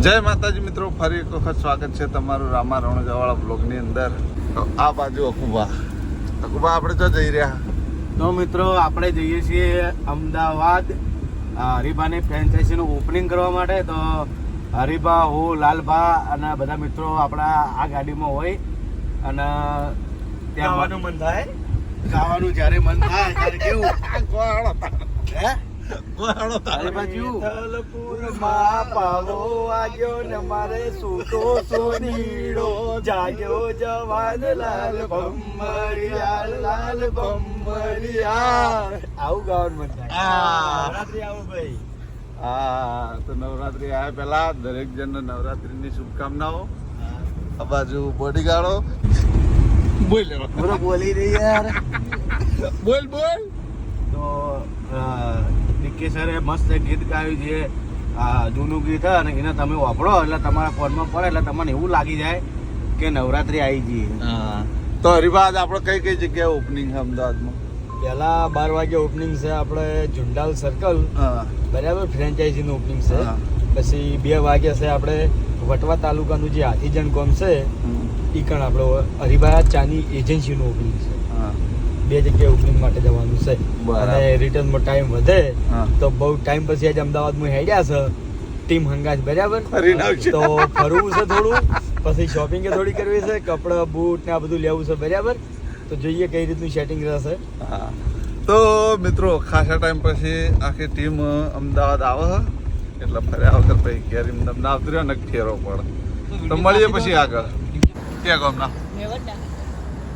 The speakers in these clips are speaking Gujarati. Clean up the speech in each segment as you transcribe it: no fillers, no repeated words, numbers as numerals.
જય માતાજી મિત્રો, ફરી એક વખત સ્વાગત છે તમારું રામા રણુજાવાળા બ્લોગની અંદર. તો આ બાજુ અકુબા આપણે તો જઈ રહ્યા. તો મિત્રો આપણે જઈએ છીએ અમદાવાદ હરીબાની ફ્રેન્ચાઇઝીનું ઓપનિંગ કરવા માટે. તો હરીબા, હું, લાલભા અને બધા મિત્રો આપણા આ ગાડીમાં હોય અને ત્યાં મન થાય ખાવાનું જ્યારે મન થાય ત્યારે કેવું હે પાવો વાગ્યો ને મારે સૂતો સોનીડો જાગ્યો જવાન લાલ ભમરિયા લાલ ભમરિયા. આવું ગાવાનું મન થાય. નવરાત્રી આવું ભાઈ. હા, તો નવરાત્રી આવ્યા પહેલા દરેક જણને નવરાત્રીની શુભકામનાઓ. આ બાજુ બોડીગાર્ડો બોલી રહી યાર. બોલ. તો નિકે સરે મસ્ત ગીત ગાયું છે, જૂનું ગીત અને એને તમે વાપરો એટલે તમારા ફોનમાં પડે એટલે તમને એવું લાગી જાય કે નવરાત્રી આવી ગઈ. હા, તો હરિભા આપણે કઈ જગ્યાએ ઓપનિંગ છે અમદાવાદમાં? પહેલા 12 વાગે ઓપનિંગ છે આપણે ઝુંડાલ સર્કલ, બરાબર, ફ્રેન્ચાઇઝીનું ઓપનિંગ છે. પછી 2 વાગે છે આપણે વટવા તાલુકાનું જે હાથીજણ ગામ છે એ કણ આપણે હરિભા ચાની એજન્સીનું ઓપનિંગ છે. 2 જગ્યાએ ઓપનિંગ માટે જવાનું છે અને રિટર્નમાં ટાઈમ વધે તો બહુ ટાઈમ પછી આજે અમદાવાદમાં હેડ્યા છે ટીમ હંગાજ, બરાબર. તો ફરવું છે થોડું, પછી શોપિંગ થોડી કરવી છે, કપડા બૂટ ને આ બધું લેવું છે, બરાબર. તો જોઈએ કઈ રીતનું સેટિંગ રહેશે. હા, તો મિત્રો ખાસા ટાઈમ પછી આખી ટીમ અમદાવાદ આવે છે એટલે ફર્યા વગર પછી ઘેર ના આવતી ને ફેરવો પડે. તો મળીએ પછી આગળ. ક્યાં ગામના?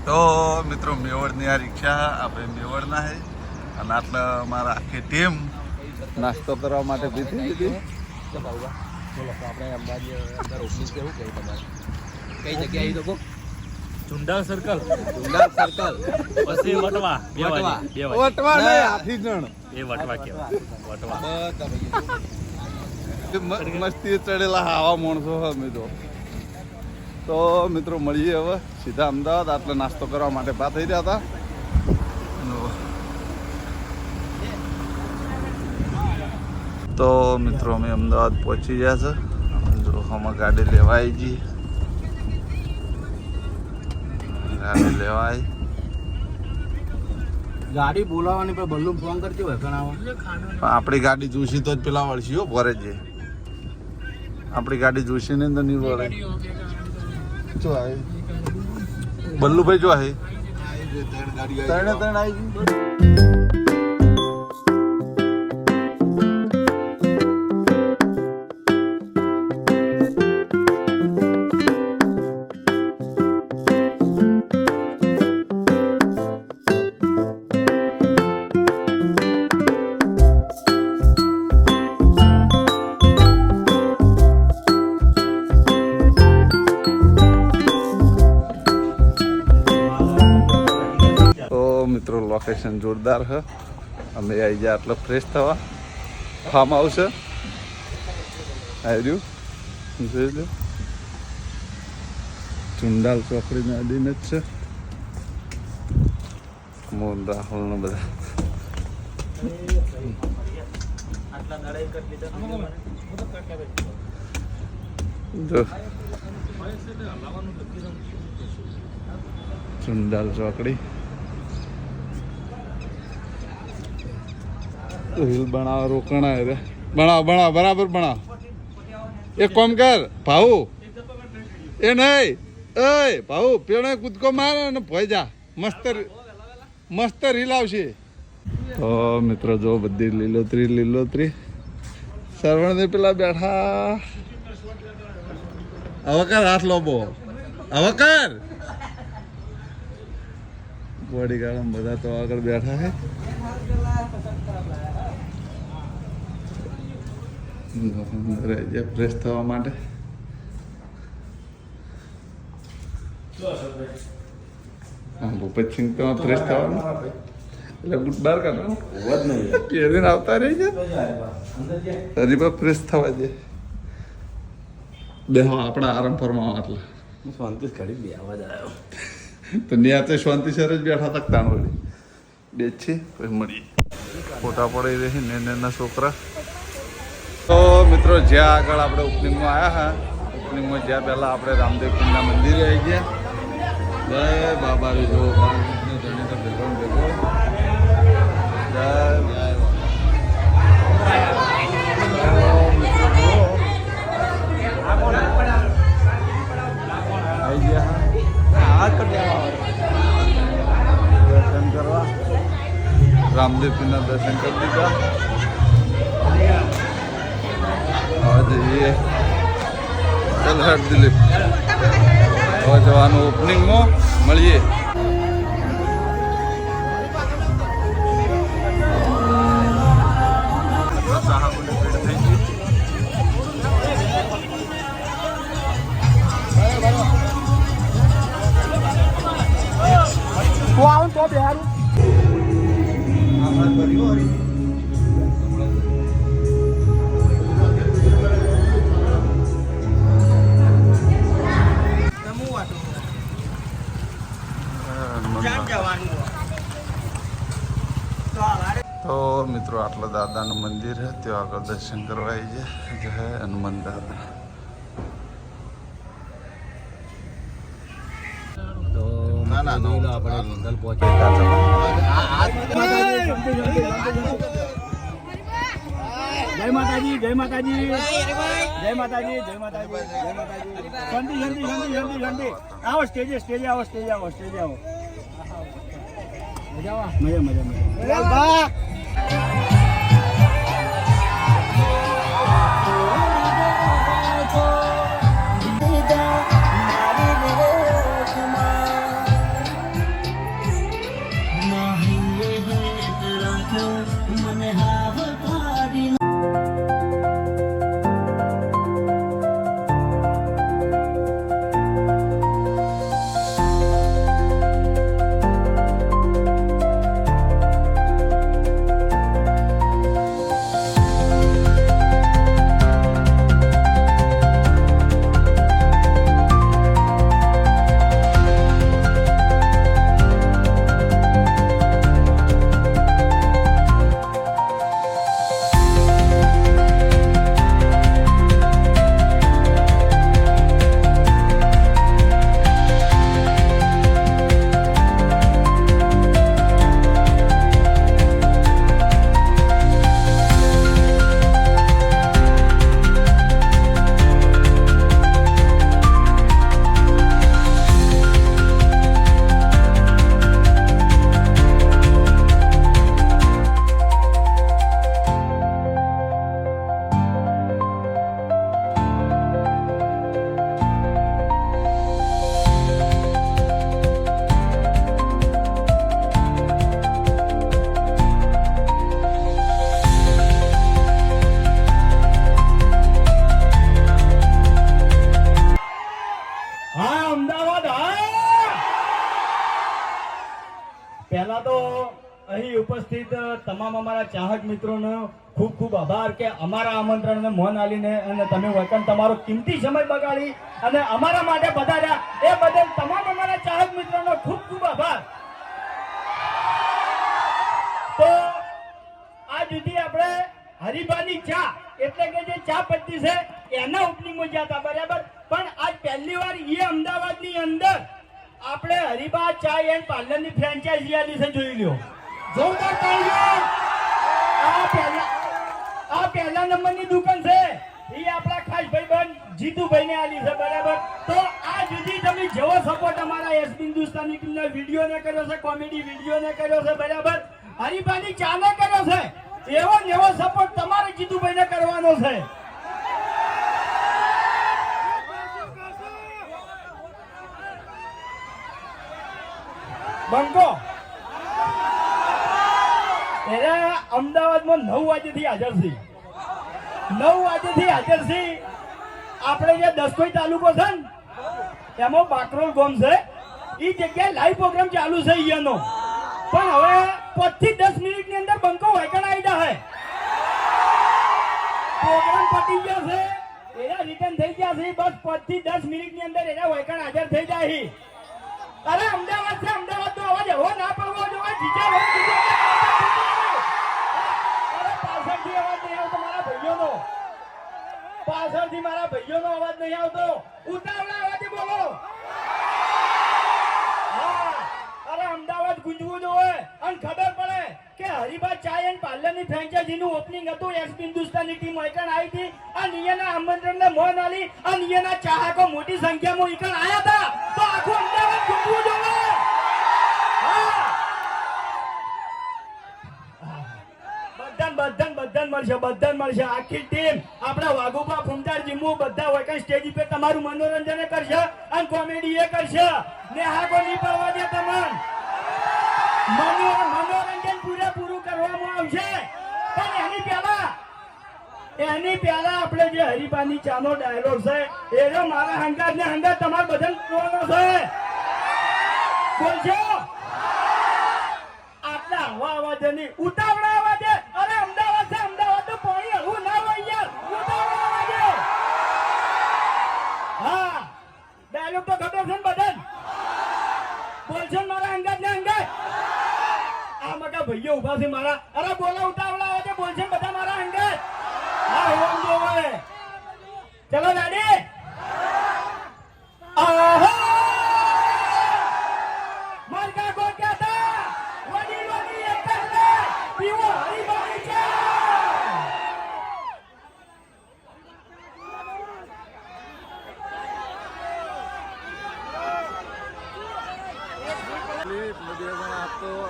તો મિત્રો મેવડની આ રિક્ષા આપણે મેવડના છે અને આટલા મારા આખી ટીમ નાસ્તો કરવા માટે પીધી લીધી. આપણે અમદાવાદ ઓપનિંગ કેવું કહ્યું તમારે? કઈ જગ્યાએ તો ઝુંડાલ સર્કલ પછી વટવા હાથીજણ એ વટવા કહેવાય. મસ્તી ચડેલા આવા માણસો અમે તો મિત્રો મળીએ હવે સીધા અમદાવાદ. આટલે નાસ્તો કરવા માટે પા થઈ રહ્યા હતા. તો મિત્રો અમે અમદાવાદ પહોંચી ગયા છે. જો આમાં ગાડી લેવાય જી, ગાડી લેવાય. ગાડી બોલાવવાની પણ બલ્લુ ફોન કરતી હોય ઘણા પણ આપણી ગાડી જોશી તો જ પેલા વળશી હો ભરે છે. આપણી ગાડી જોશી ને તો નહીં વળે. જો આય બલ્લુભાઈ જો આય ત્રણ આવી ગઈ. મિત્રો લોકેશન જોરદાર છે. અમે આવી ગયા એટલે ફ્રેશ થવા. ફાર્મ હાઉસ છે આવ્યું જોઈ લો. ચુંડાલ ચોકડીના અડીને જ છે. મોહન રાહુલ ને બધા જો ચુંડાલ ચોકડી. રીલ બનાવ રોકણા રે બનાવ બરાબર બનાવ. એક કામ કર ભાઉ, એ નહીં એ ભાઉ પેણે કૂદકો મારે ને ભોય જા. મસ્ત રીલ આવશે. તો મિત્રો જો બધી લીલોતરી સરવણ ને પેલા બેઠા. હવે કર હાથ લોબો, હવે કર. બોડીગાર્ડ બધા તો આગળ બેઠા છે. ફ્રેશ થવા માટે ભૂપતસિંહ તો ફ્રેશ થવાનું એટલે ગુડ બાર કાઢો પહેરીને આવતા રહી છે. હજી પણ ફ્રેશ થવા દે. બેહો આપણા આરામ ફરમાવા એટલે શાંતિ કરી બે અવાજ આવ્યો તો ત્યાં શાંતિ સર જ બેઠા તક તાણ વળી બે છે પછી મળીએ. ફોટા પડી રહી ને એના છોકરા. તો મિત્રો જ્યાં આગળ આપણે ઓપનિંગમાં આવ્યા હા ઓપનિંગમાં જ્યાં પહેલાં આપણે રામદેવપીરના મંદિરે આવી ગયા જય બાબા જો બાળકને ધણીને ભેગો ને ભેગો જય જય આવી ગયા દર્શન કરવા રામદેવપીરના દર્શન કરી દીધા હવે જઈએ ચાલ હટ દિલીપ હવે જવાનું ઓપનિંગમાં મળીએ સાહાબોની ભીડ થઈ ગઈ તો બિહાર તો મિત્રો આટલા દાદાનું મંદિર છે ત્યાં આગળ દર્શન કરવા આવી જાય જય હનુમાન દાદા ના ના ના આપણે જંગલ પહોંચે જય માતાજી જય માતાજી જય માતાજી જય માતાજી જય માતાજી શાંતિ શાંતિ શાંતિ શાંતિ શાંતિ આવો સ્ટેજે સ્ટેજે આવો સ્ટેજે આવો સ્ટેજે આવો મજા મજા મજા પહેલા તો અહીં ઉપસ્થિત તમામ અમારા ચાહક મિત્રોનો ખૂબ ખૂબ આભાર કે અમારા આમંત્રણને મોન આલીને અને તમે વતન તમારો કિંમતી સમય બગાડી અને અમારા માટે પધાર્યા એ બદલ તમામ અમારા ચાહક મિત્રોનો ખૂબ ખૂબ આભાર. તો આ જુદી આપણે હરિભાની ચા એટલે કે જે ચા પત્તી છે એના ઓપનિંગમાં ગયા હતા બરાબર, પણ આજ પહેલી વાર એ અમદાવાદની અંદર આપણે હરિભા ચા એન્ડ પાર્લરની ફ્રેન્ચાઇઝી આલી છે, જોઈ લ્યો. જોરદાર તાળીઓ. આ પહેલા નંબરની દુકાન છે એ આપણા ખાસ ભાઈબંધ જીતુભાઈને આલી છે બરાબર. તો આ જુદી તમે જેવો સપોર્ટ અમારા એસ હિન્દુસ્તાની ટીમના વિડીયોને કર્યો છે, કોમેડી વિડીયોને કર્યો છે બરાબર, હરિભાની ચાને કર્યો છે, એવો એવો સપોર્ટ તમારે જીતુભાઈને કરવાનો છે. બંકો એના અમદાવાદમાં 9 વાગ્યાથી હાજર છે. 9 વાગ્યાથી હાજર છે. આપણે જે દસકોઈ તાલુકો છે ને એમાં બાકરોલ ગામ છે, એ જગ્યાએ લાઈવ પ્રોગ્રામ ચાલુ છે અહીંયાનો. પણ હવે 5 થી 10 મિનિટની અંદર બંકો વાયકણ આવી જાય. પ્રોગ્રામ પતી ગયો છે, એના રિટર્ન થઈ ગયા છે. બસ 5 થી 10 મિનિટની અંદર એના વાયકણ હાજર થઈ જાય. અરે અમદાવાદ છે, અમદાવાદ નો અવાજ એવો ના પડવો જોઈએ. જીજા અરે પાછળથી અવાજ નહીં આવતો મારા ભાઈઓનો. પાછળથી મારા ભાઈઓનો અવાજ નહીં આવતો. ઉતાવળા અવાજે બોલો. હા, અરે અમદાવાદ ગુંજવું જોઈએ અને ખબર પડે કે હરિભા ચાય એન્ડ પાર્લરની ફ્રેન્ચાઇઝીનું ઓપનિંગ હતું. એક્સ હિન્દુસ્તાની ટીમ એકણ આવી હતી અને અહીંયાના આમંત્રણને મોન આલી અને અહીંયાના ચાહકો મોટી સંખ્યામાં એકણ આવ્યા હતા. તો આખું અમદાવાદ ગુંજવું જોઈએ. હા, બધાને મળશે આખી ટીમ. આપણા વાઘુબા ફૂમતાર જીમુ બધા હોય કઈ સ્ટેજ ઉપર તમારું મનોરંજન કરશે અને કોમેડી એ કરશે. નેહાકો નહીં પડવા દે તમને. મનોરંજન પૂરેપૂરું કરવામાં આવશે. પણ એની પહેલા આપણે જે હરિભાની ચાનો ડાયલોગ છે એ જો મારા હંગાત ને હંગાત તમારે બધાને જોવાનો છે. બોલજો આટલા હવા અવાજે નહીં, ઉતાવળા અવાજે. અરે અમદાવાદ છે, અમદાવાદ તો પાણી હળવું ના હોય યાર. ઉતાવળા અવાજે. હા, ડાયલોગ તો ખબર છે ને બધાને. બોલશો ને મારા અંગાત ને અંગાત. આ મકા ભાઈઓ ઉભા છે મારા. અરે બોલો ઉતાવળા અવાજે. બોલશે ને બધા મારા અંગાત. હા, હોમ જોવે. ચલો દાડી. આહા, મારકા કો ક્યા થા વડી વડી એક કરે પીવો હરીબાઈ છે.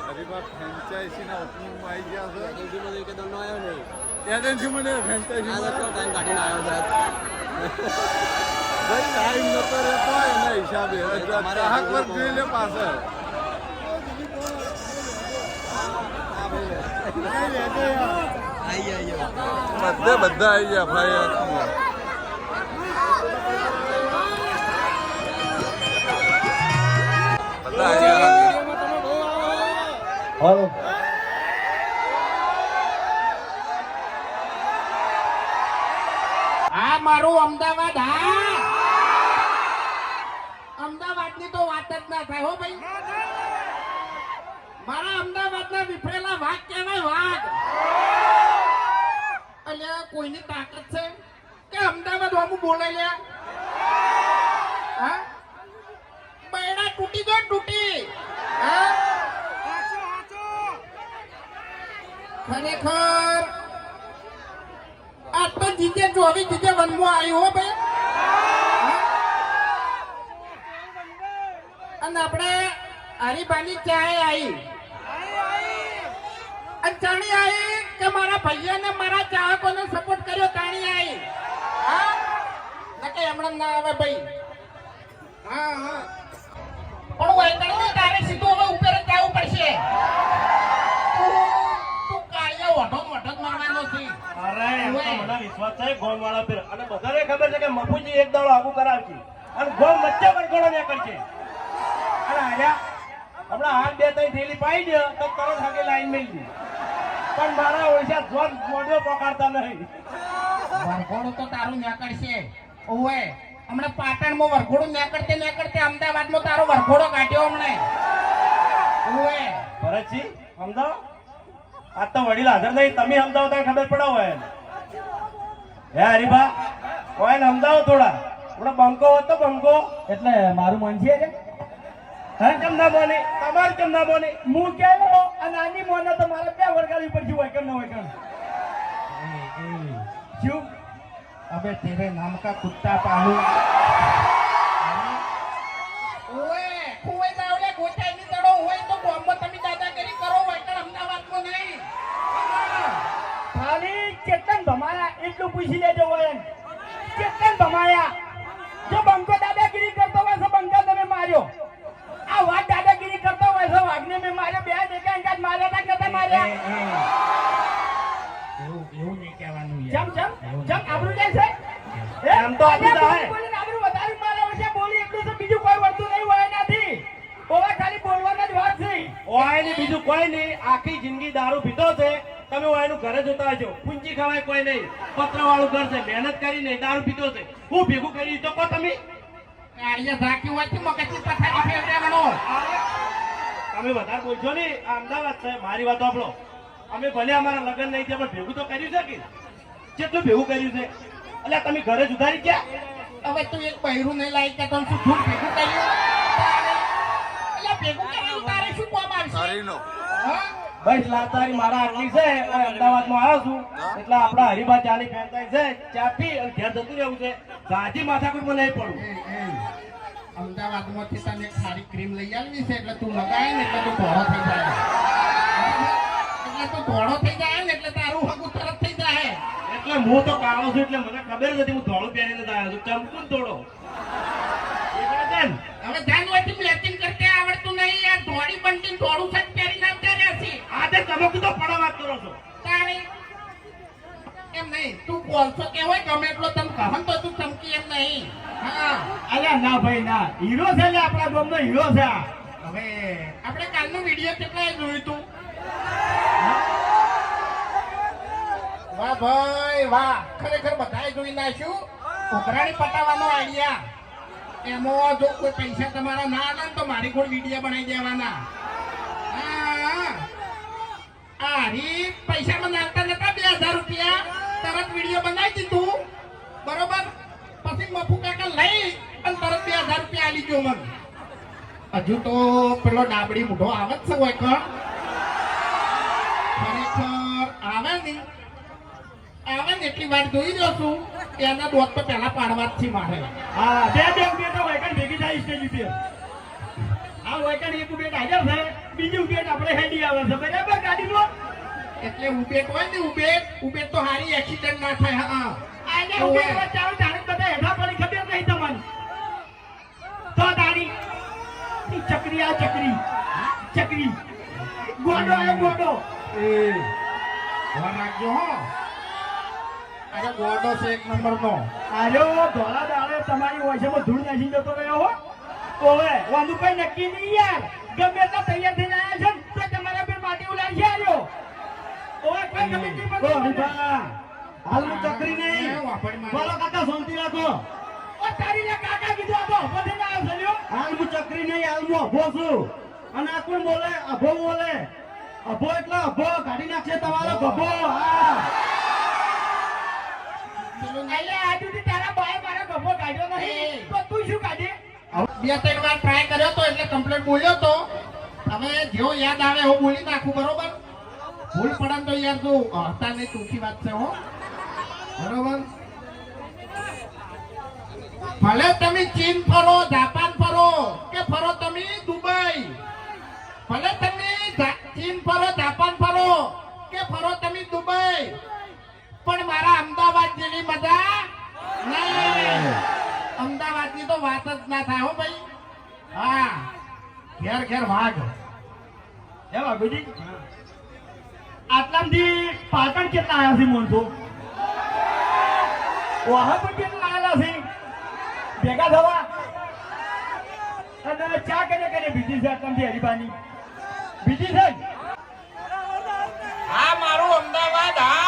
હરિભા ફ્રેન્ચાઇઝીના ઓપનિંગમાં આવી ગયા છે. એજન્સીમાં ટાઈમ નતો રહેતો એના હિસાબે ગ્રાહક વર્ગ જોઈ લે પાછળ. બધા આવી ગયા ભાઈ. બધા આવી ગયા. હાલો, આ મારું અમદાવાદ. હા, અમદાવાદની તો વાત જ ના થાય હો ભાઈ. મારા અમદાવાદના વિફરેલા વાઘ કહેવાય, વાઘ. અલ્યા કોઈની તાકાત છે કે અમદાવાદ વામું બોલે લ્યા? હા, બૈડા તૂટી ગયો, તૂટી. હા, ખરેખર આ તો જીજે જોવી જીજે વનમાં આવ્યું હો ભાઈ. અને આપણે હરીબાની ચાય આવી અને ચાણી આવી કે મારા ભાઈઓને મારા ચાહકોને સપોર્ટ કર્યો. ચાણી આવી. હા, નકે હમણાં ના આવે ભાઈ. હા હા, પણ વૈકણી તારે સીધું હવે ઉપર જ જવું પડશે. અરે એમ તો મને વિશ્વાસ છે ગોમ વાળા પર અને બધાને ખબર છે કે મફુજી એક દાડો આગું કરાવશે અને ગોમ વચ્ચે વરઘોડો ને કરશે. અને આર્યા હમણાં હાથ બે ત્રણ થેલી પાઈ દે તો તરત આગળ લાઈન મેળવી. પણ મારા ઓળશા જોર મોઢો પકડતા નહીં. વરઘોડું તો તારું નીકળશે. ઓવે હમણાં પાટણમાં વરઘોડું નીકળતે અમદાવાદમાં તારો વરઘોડો કાઢ્યો હમણે. ઓવે ભરતજી સમજાવો. આ તો વડીલ હાજર નહીં, તમે સમજાવો તો ખબર પડે હોય. હે હરીભા હોય ને સમજાવો થોડા. થોડા બંકો હોત તો બંકો. એટલે મારું મન છે કે હા, કેમ ના બોલે? તમારે કેમ ના બોલે? હું કેવો અને આની મોને તો મારે બે વરગાડી પડશે. હોય કેમ ન હોય કેમ શું? અબે તેરે નામ કા કુત્તા પાલુ. ઓએ કુવે જાવલે ગોચાઈ ની તડો હોય તો બોમ્બો તમે દાદાગીરી કરો હોય તો અમદાવાદમાં નહીં. ખાલી ચેતન ભમાયા એટલું પૂછી લેજો હોય એમ. ચેતન ભમાયા જો બંકો દાદાગીરી કરતો હોય તો બંકા તમે માર્યો. આ વાત દાદાગીરી કરતો હોય તો વાઘને મેં માર્યો. બે દેખા અંગાત માર્યા તા કતા માર્યા. એવું નહીં કહેવાનું જમ જમ જમ આબરૂ જાય છે. એમ તો આબરૂ જાય. આબરૂ વધારે મારે છે. બોલી એટલું તો બીજું કોઈ વસ્તુ નહીં હોય નથી. ઓવા ખાલી બોલવાના જ વાત છે. ઓય ની બીજું કોઈ નહીં. આખી જિંદગી દારૂ પીતો છે. તમે ઓયનું ઘરે જોતા હશો. પૂંજી ખવાય કોઈ નહીં. પત્ર વાળું ઘર છે. મહેનત કરી નહીં, દારૂ પીતો છે. હું ભેગું કરી તો કહો તમે. આડિયા ઝાકી હોય મગજની પથારી ફેરવાનો. તમે વધારે બોલશો નહીં. આ અમદાવાદ છે. મારી વાત સાંભળો. અમે ભલે અમારા લગ્ન નહીં છે પણ ભેગું તો કર્યું છે કે જેટલું ભેગું કર્યું છે. એટલે તમે ઘરે જ ઉધારી ગયા હવે તું એક બૈરું નહીં લાવી કે તને શું જૂઠ ભેગું કર્યું એટલે ભેગું કરેલું તારે શું કામ આવશે શરીરનો હા? બસ લાતારી મારા આટલી છે અને અમદાવાદમાં આવ્યો છું એટલે આપણા હરિભા ચાની ફેરતાઈ છે ચા પી અને ઘેર જતું રહેવું છે સાજી માથાકૂટમાં નહીં પડું અમદાવાદમાંથી તને એક સારી ક્રીમ લઈ આવવી છે એટલે તું લગાય ને એટલે તું ધોળો થઈ જાય એટલે તું ધોળો થઈ જાય ને એટલે તારું હગું તરત થઈ જાય એટલે હું તો કાળો છું એટલે મને ખબર નથી હું ધોળું પહેરીને જ આવ્યો છું ચમકું થોડો હવે જાનવરથી મેચિંગ કરતે આવડતું નહીં યાર ધોળી બંટીને ધોળું સજ પહેરીને આવતા રહેશે આજે ચમકું તો પણ વાત કરો છો તારે એમ નહીં તું બોલશો કે હોય ગમે એટલો તમે કહન તો તું ચમકી એમ નહીં હા અલ્યા ના ભાઈ ના હીરો છે ને આપણા ગામનો હીરો છે આ. હવે આપણે કાલનો વિડીયો કેટલા જોયું તું વાહ ભાઈ વાહ ખરેખર બધાએ જોઈ નાખ્યું ઉઘરાણી પટાવવાનો આઈડિયા એમાં જો કોઈ પૈસા તમારા ના આલે ને તો મારી કોઈ વિડીયો બનાવી દેવાના હા આ હરી પૈસામાં નાખતા નતા 2000 રૂપિયા તરત વિડીયો બનાવી દીધું બરોબર પછી મફુ કાકા લઈ અને તરત 2000 રૂપિયા આલી ગયો મને હજુ તો પેલો ડાબડી મૂઢો આવે જ છે હોય કણ ખરેખર આવે ને એટલી વાર જોઈ રહ્યો છું એના દોત તો પહેલા પાડવા જ છે મારે હા બે તો વાયકણ ભેગી થાય સ્ટેજ ઉપર આ વાયકણ એક બેટ હાજર છે બીજું બેટ આપણે હેડી આવે છે બરાબર ગાડીનો એટલે ઉબેટ હોય ને ઉબેટ તો હારી એક્સિડન્ટ ના થાય હા આને ઉભી વચ્ચે આવે તારે બધા હેઠા પડી ખબર નહીં તમને તો તારી ચકરી આ ચકરી ગોડો એ ગોડો ધ્યાન રાખજો હો અરે ગોડો છે એક નંબરનો આર્યો ધોળા દાડે તમારી ઓછામાં ધૂળ નાસી જતો રહ્યો હો ઓવે વાંધું કઈ નક્કી નહીં યાર ગમે એટલા તૈયાર થઈને આવ્યા છે તો તમારા પર માટી ઉલાડી આવ્યો ઓવે કઈ ગમે તે પણ હાલમાં ચકરી નહીં બોલો કાકા શાંતિ રાખો ઓ તારી લે કાકા કીધું આ તો બધે ના આવ્યો સલ્યો હાલમાં ચકરી નહીં હાલમાં અભો છું અને આ કોણ બોલે અભો બોલે અભો એટલે અભો કાઢી નાખશે તમારો ગભો હા એટલે આજુથી તારા બાય મારા ગભો કાઢ્યો નહીં તો તું શું કાઢી 2-3 વાર ટ્રાય કર્યો તો એટલે કમ્પ્લીટ બોલ્યો તો હવે જેવો યાદ આવે હું બોલી નાખું બરોબર ભૂલ પડે તો યાર જો હતા નહીં ટૂંકી વાત છે હો બરોબર ભલે તમે ચીન ફરો જાપાન ફરો કે ફરો તમે દુબઈ ભલે તમે ચીન ફરો જાપાન ફરો કે ફરો તમે દુબઈ પણ મારા અમદાવાદ જેવી મજા નહીં અમદાવાદની તો વાત જ ના થાય હો ભાઈ હા ઘેર વાઘ એ બાબુજી આટલામથી પાટણ કેટલા આવ્યા છે મોનસો વહાપુર કેટલા આવેલા છે ભેગા થવા અને ચા કરે બીજી છે આટલામથી હરિભાની બીજી છે હા મારું અમદાવાદ હા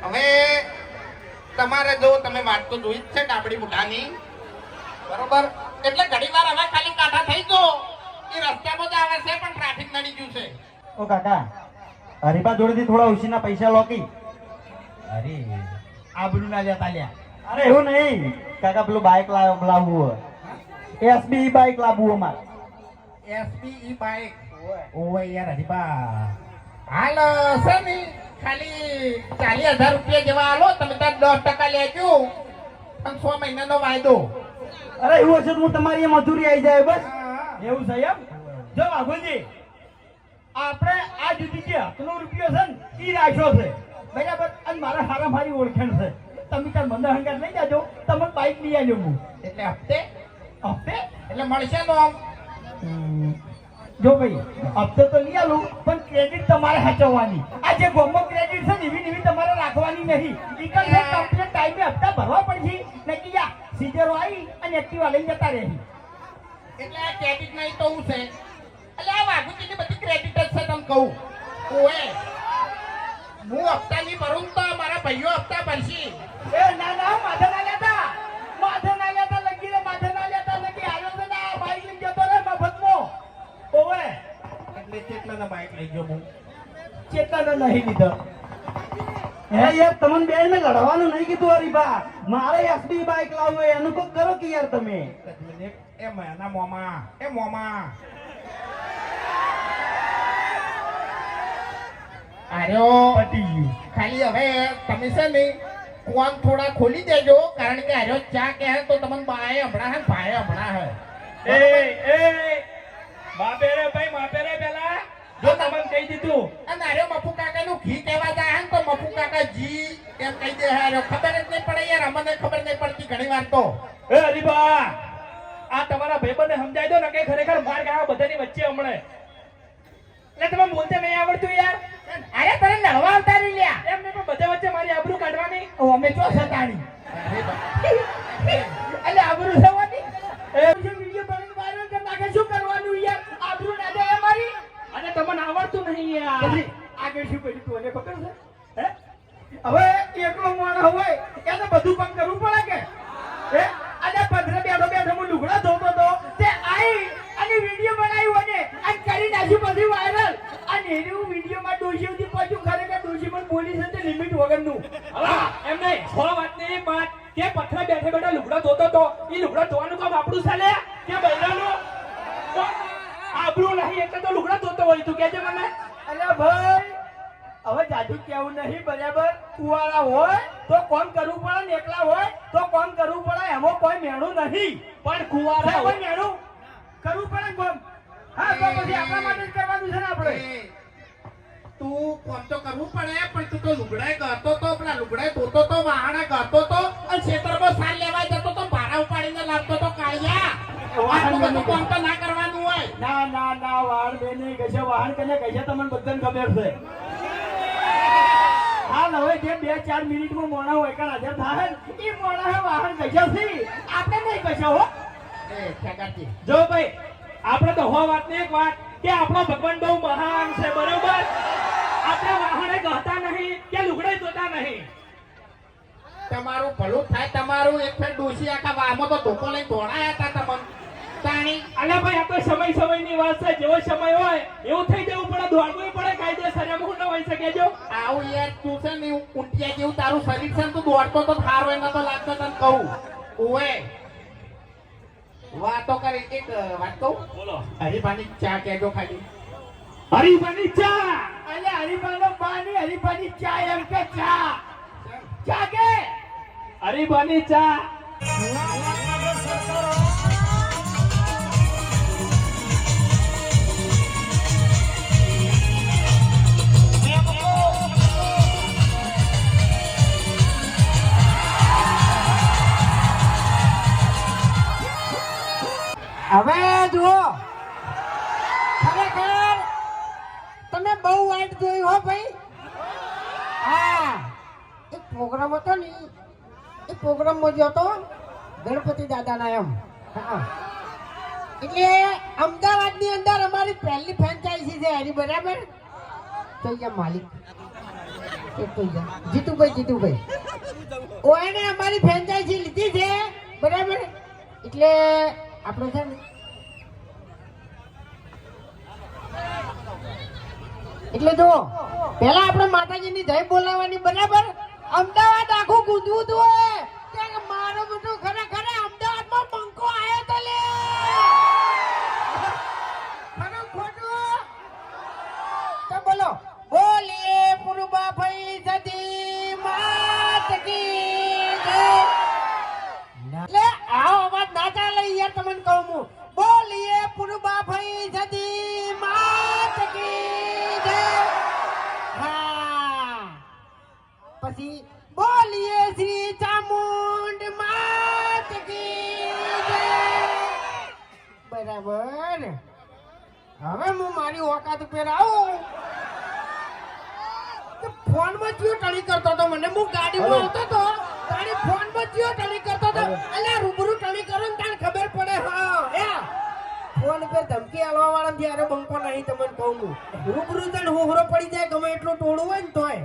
હવે તમારે જો તમે વાત તો જોઈ જ છે ડાબડી મુઠાની બરોબર એટલે ઘણી વાર હવે ખાલી કાઢા થઈ ગયો એ રસ્તામાં જ આવે છે પણ ટ્રાફિક નડી ગયું છે ઓ કાકા હરીબા જોડેથી થોડા ઉછીના પૈસા લોકી અરે આબરૂ ના લેતા લ્યા અરે એવું નહીં કાકા પેલું બાઇક લાવવું એસબી બાઇક લાવવું અમારે એસપી બાઇક ઓવે યાર હરીબા હાલ છે ને ખાલી 40,000 રૂપિયા જેવા આલો તમે તાર 10% લેજો અને 6 મહિનાનો વાયદો અરે એવું હશે તો હું તમારી મજૂરી આવી જાય બસ એવું છે એમ જો બાબુજી આપણે આ જુદી જે હકનો રૂપિયો છે ને એ રાખ્યો છે બરાબર અને મારા સારા મારી ઓળખાણ છે તમે તાર મને હંગાત લઈ જાજો તમને બાઇક લઈ આવજો હું એટલે હપ્તે એટલે મળશે નો જો ભાઈ હપ્તો તો નહીં આલું પણ ક્રેડિટ તમારે સાચવવાની આ જે ગોમો ક્રેડિટ છે ને એવી તમારે રાખવાની નહીં ઈકલ છે કમ્પ્લીટ ટાઈમે હપ્તા ભરવા પડશે ને કે યા સીઝરો આવી અને એક્ટિવા લઈને જતા રહે એટલે આ ક્રેડિટ નહીં તો હું છે એટલે આ વાઘુજીની બધી ક્રેડિટ જ છે તમે કહું ઓએ હું હપ્તા નહીં ભરું તો મારા ભાઈઓ હપ્તા ભરશે એ ના માથે ના લેતા લગી રે માથે ના લેતા લગી આવ્યો છે ના બાઈક લઈને જતો રહે મફતમાં ઓવે એટલે કેટલાના બાઇક લઈ ગયો હું ચેતન નહીં લીધો હે યાર તમને બે ને લડવાનું નહીં કીધું હરીબા મારે એસડી બાઈક લાવવું એનું કોક કરો કે યાર તમે એ મેના મોમા એ મોમા અરે પટી ગયું ખાલી હવે તમે છે ને કોણ થોડા ખોલી દેજો કારણ કે અરે ચા કહે તો તમને બાએ હમણાં હે ભાઈ હમણાં હે એ બાપે રે ભાઈ માપે રે પેલા જો તમને કહી દીધું અને અરે મફુ કાકા નું ઘી કહેવા જાય ને તો મફુ કાકા જી એમ કહી દે અરે ખબર જ નહીં પડે યાર અમને ખબર નહીં પડતી ઘણી વાર તો એ હરીબા આ તમારા ભાઈબંધને સમજાઈ દો ને કે ખરેખર માર ગયા બધાની વચ્ચે હમણે એટલે તમે બોલતે નહીં આવડતું યાર અરે તને લડવા આવતા નહીં લ્યા એમ નહીં પણ બધા વચ્ચે મારી આબરૂ કાઢવાની અમે ચો સતાણી એટલે આબરૂ થવાની વિડિયો બનાવીને વાયરલ કરી નાખે શું કરવાનું યાર આબરૂ ના જાય અમારી અને તમને આવડતું નહીં યાર આગળ શું કર્યું તું એને ખબર છે હે? હવે એકલો માણસ હોય એને બધું કામ કરવું પડે કે હે અને પધરે બેઠો બેઠો હું લુગડા ધોતો તો તે આઈ અને વિડિયો બનાવ્યો અને આ કરી નાખ્યું પછી વાયરલ અને એનું વિડિયોમાં ડોશીઓથી પાછું ખરેખર ડોશીમાં બોલી છે તે લિમિટ વગરનું હવે એમ નહીં છ વાતની એક વાત કે પથરા બેઠે બેઠા લુગડા ધોતો તો ઈ લુગડા ધોવાનું કામ આપણું ચાલે કે બૈરાનું તો આબરૂ નહીં એટલે તો લુગડા ધોતો હોય તું કહેજે મને અરે ભાઈ હવે જાદુ કેવું નહીં બરાબર કુવાળા હોય તો કોમ કરવું પડે ને એકલા હોય તો કોમ કરવું પડે એમાં કોઈ મેણું નહીં પણ કુવારા કોઈ મેણું કરવું પડે ને કોમ હા તો પછી આપણા માટે જ કરવાનું છે ને આપણે તું કોમ તો કરવું પડે પણ તું તો લુગડાય કરતો તો પેલા લુગડાય ધોતો તો વાહણા કરતો તો અને ખેતરમાં સાર લેવા જતો તો ભાડા ઉપાડીને લાવતો તો કાળિયા આટલું બધું કોમ તો ના કરવાનું હોય ના ના ના વાહન બે નહીં કશે વાહન કને કશે તમને બધાને ખબર છે હાલ હવે જે 2-4 મિનિટમાં મોણા હોય કે હાજર થાય ને એ મોણા વાહન કશે છે આપણે નહીં કશે હો એ ઠેકાજી જો ભાઈ આપણે તો હો વાત ને એક વાત કે આપણો ભગવાન બહુ મહાન છે બરોબર આપણે વાહણે ગહતા નહીં કે લુગડે ધોતા નહીં તમારું ભલું થાય તમારું એક ફેર ડોશી આખા વાહમાં તો ધોકો લઈને દોડાયા હતા તમને તાણી અલ્યા ભાઈ આ તો સમયની વાત છે જેવો સમય હોય એવું થઈ જવું પડે દોડવું પડે કાયદેસર એમ હું ન હોય શકે જો આવું યાર તું છે ને ઊંટિયા જેવું તારું શરીર છે ને તું દોડતો તો થારો એના તો લાગતો તને કહું ઓએ વાતો કરી એક વાત કહું બોલો હરીફાની ચા કહેજો ખાલી હરીફાની ચા અલે હરીફાનો બાની હરીફાની ચા એમ કે ચા ચા કે હરીફાની ચા હવે જુઓ ખરેખર તમે બહુ વાઈટ જોયું હો ભાઈ હા એક પ્રોગ્રામ હતો ને એ પ્રોગ્રામમાં જો હતો ગણપતિ દાદાના એમ હા એટલે અમદાવાદની અંદર અમારી પહેલી ફ્રેન્ચાઇઝી છે એની બરાબર તો અહીંયા માલિક જીતુભાઈ ઓને અમારી ફ્રેન્ચાઇઝી લીધી છે બરાબર એટલે આપણે છે ને એટલે જો પેલા આપણે માતાજીની જય બોલાવવાની બરાબર અમદાવાદ આખું ગુંજવું હતું કે મારો બેટો ખરેખર અમદાવાદમાં બંકો આવ્યો તો લે ખરું ખોટું તો બોલો બોલીએ પુરબા ભાઈ સદી માત કી જય એટલે આવો અવાજ ના ચાલે યાર તમને કહું હું બોલીએ પુરબા ભાઈ સદી માત કી જય હા પછી બોલીએ શ્રી ચામુંડ માત કી જય બરાબર હવે હું મારી ઓકાત ઉપર આવું ફોન માં ચિયો ટણી કરતો તો મને હું ગાડીમાં આવતો તો તારી ફોન માં ચિયો ટણી કરતો તો અલ્યા રૂબરૂ ટણી કરો ને તાણ ખબર પડે હા એ ફોન પર ધમકી આલવા વાળા જ્યારે બંકો નહીં તમને કહું હું રૂબરૂ તને હોહરો પડી જાય ગમે એટલું ટોળું હોય ને તોય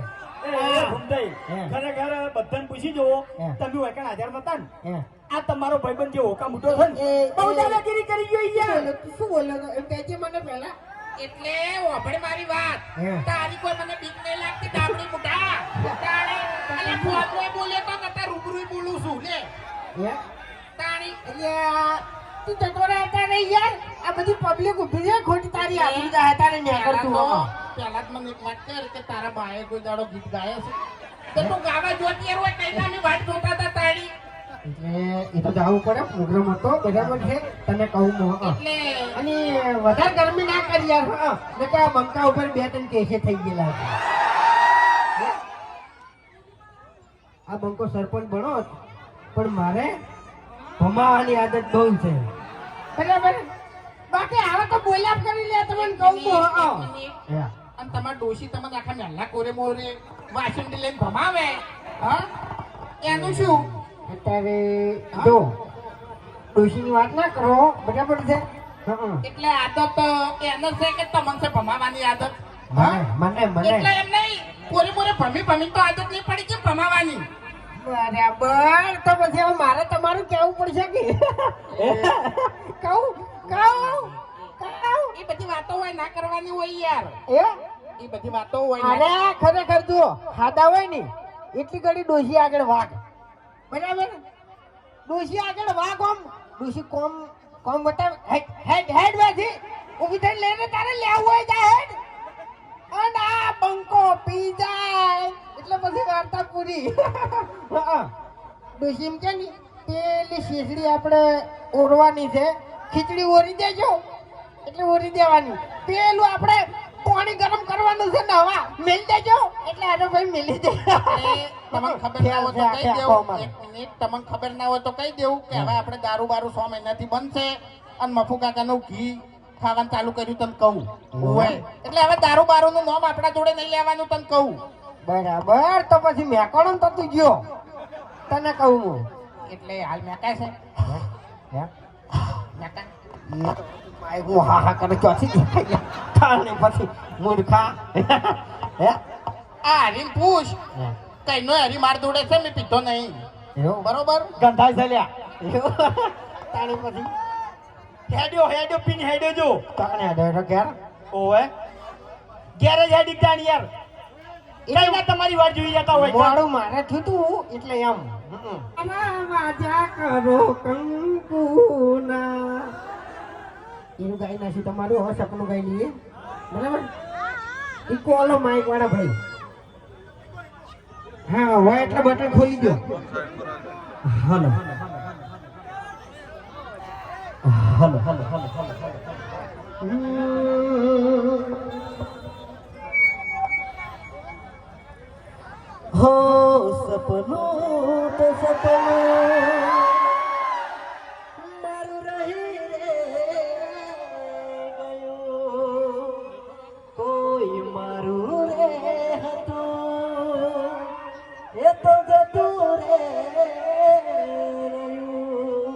ખરેખર બધાને પૂછી જુઓ તમે વેકણ હાજર નતા ને આ તમારો ભાઈબંધ જે હોકા મૂટો છે ને એ બહુ દાદાગીરી કરી ગયો યાર શું બોલો એમ કહે છે મને પહેલા એટલે ઓભળ મારી વાત હે. તારી કોઈ મને બીક નહીં લાગતી ડાબડી મુઢા તાણે અને ફોનમાં બોલે તો નતા રૂબરૂ બોલું છું લે હે? તાણી એટલે તું જતો રહે તારે યાર આ બધી પબ્લિક ઊભી છે ખોટી તારી આબરૂ જાય તારે ન્યા કરતું હો. પહેલા જ મને એક વાત કર કે તારા બાએ કોઈ દાડો ગીત ગાયા છે તો તું ગાવા જોતી હોય કઈ નાની વાત જોતા હતા તાળી એટલે એ તો જવું પડે પ્રોગ્રામ હતો બરાબર છે તને કહું હું એટલે અને વધારે ગરમી ના કરી યાર હા ને કે આ બંકા ઉપર 2-3 કેસે થઈ ગયેલા છે આ બંકો સરપંચ બનો પણ મારે ભમાવાની આદત બહુ છે બરાબર બાકી હવે તો બોલ્યા કરી લે તમને કહું હું અને તમાર ડોશી તમને આખા મહેલા કોરે મોરે વાસંડી લઈને ભમાવે હા એનું શું અત્યારે જો ડોશીની વાત ના કરો બરાબર છે એટલે આદત એને છે કે તમને છે ભમાવાની આદત મને એટલે એમ નહીં કોરે મોરે ભમી ભમી તો આદત નહીં પડી છે ભમાવાની બરાબર તો પછી હવે મારે તમારું કેવું પડશે કે કહું એ બધી વાતો હોય ના કરવાની હોય યાર એ એ બધી વાતો હોય ના અરે ખરેખર જુઓ ખાધા હોય ને એટલી ઘડી ડોશી આગળ વાગ બરાબર ડોશી આગળ વાગ આમ ડોશી કોમ બતાવે હેડ વાજી ઊભી થઈને લઈને તારે લેવું હોય જા હેડ અને આ બંકો પી જાય એટલે પછી વાર્તા પૂરી ડોશી એમ કે ની પેલી શીશડી આપણે ઓરવાની છે ખીચડી ઓરી દેજો એટલે ઓરી દેવાની પેલું આપણે પાણી ગરમ કરવાનું છે ને હવા મેલ દેજો એટલે આનો ભાઈ મેલી દે તમને ખબર ના હોય તો કહી દેવું એક મિનિટ તમને ખબર ના હોય તો કહી દેવું કે હવે આપણે દારૂ બારૂ 6 મહિનાથી બંધ છે અને મફુ કાકાનું ઘી ખાવાનું ચાલુ કર્યું તને કહું હોય એટલે હવે દારૂ બારૂ નું નામ આપણા જોડે નહીં લેવાનું તને કહું બરાબર તો પછી મેકણો તો તું ગયો તને કહું હું એટલે હાલ મેકા છે હે મેકા હું હા હા કરે ચોથી થાને પછી મૂર્ખા હે આ હરીને પૂછ કઈ નો હરી માર દોડે છે મેં પીધો નહીં એવું બરોબર ગંધાઈ ચાલ્યા તાણી પછી હેડ્યો પીન હેડ્યો જો તાણે હેડો ઘેર ઓવે ગેરેજ હેડી તાણ યાર કઈ ના તમારી વાત જોઈ જતા હોય મોડું મારે થયું તું એટલે એમ વાજા કરો કંકુના એનું ગાઈ નાખ્યું તમારું હવે સપનું ગાઈ લઈએ બરાબર ઇકોલો માઇક વાળા ભાઈ હા હોય એટલે બટન ખોલી દો હલો હો સપનું તો સપનું મારું રહી રે ગયું કોઈ મારું રે હતું એ તો જતું રે રહ્યું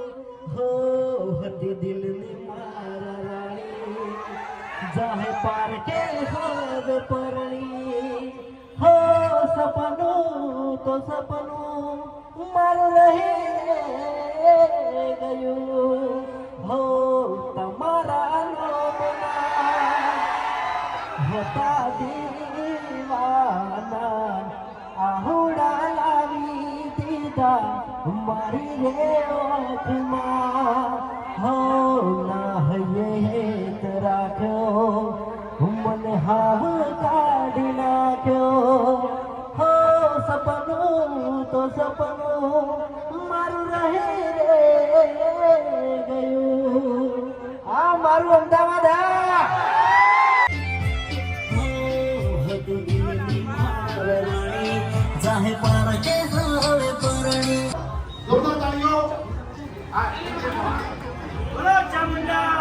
હો હતી દિલની મારા રાણી જાહે પાર કે હવે પરણી હો સપનું તો સપનું મારું રહી ગયું હો તમારા લોભના હતા દીવાના આહુડા લાવી દીધા મારી રે ઓખમાં હો ના હેત રાખ્યો મને હાવ કાઢી નાખ્યો હો સપનું તો સપનું મારું રહે રે ગયું આ મારું અમદાવાદ ચાહે પાર કે હવે પરણી જોરદાર તાળીઓ બોલો ચામુંડા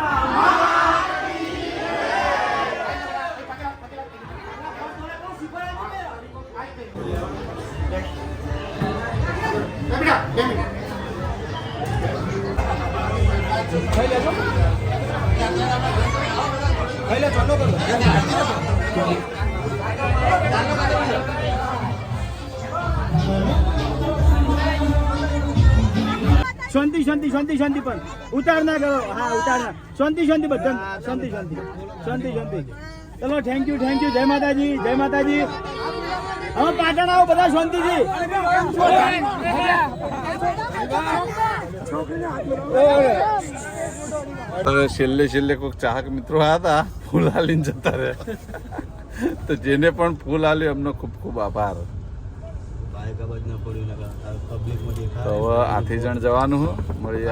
શાંતિ શાંતિ શાંતિ શાંતિ પણ ઉતાર ના કરો હા ઉતાર ના શાંતિ શાંતિ બધા શાંતિ શાંતિ શાંતિ શાંતિ ચલો થેન્ક યુ જય માતાજી હવે પાટણ આવો બધા શાંતિથી છેલ્લે કોઈક ચાહક મિત્રો આવ્યા હતા ફૂલ હાલીને જતા રહ્યા તો જેને પણ ફૂલ હાલ્યું એમનો ખૂબ ખૂબ આભાર. તો હવે હાથીજણ જવાનું મળીએ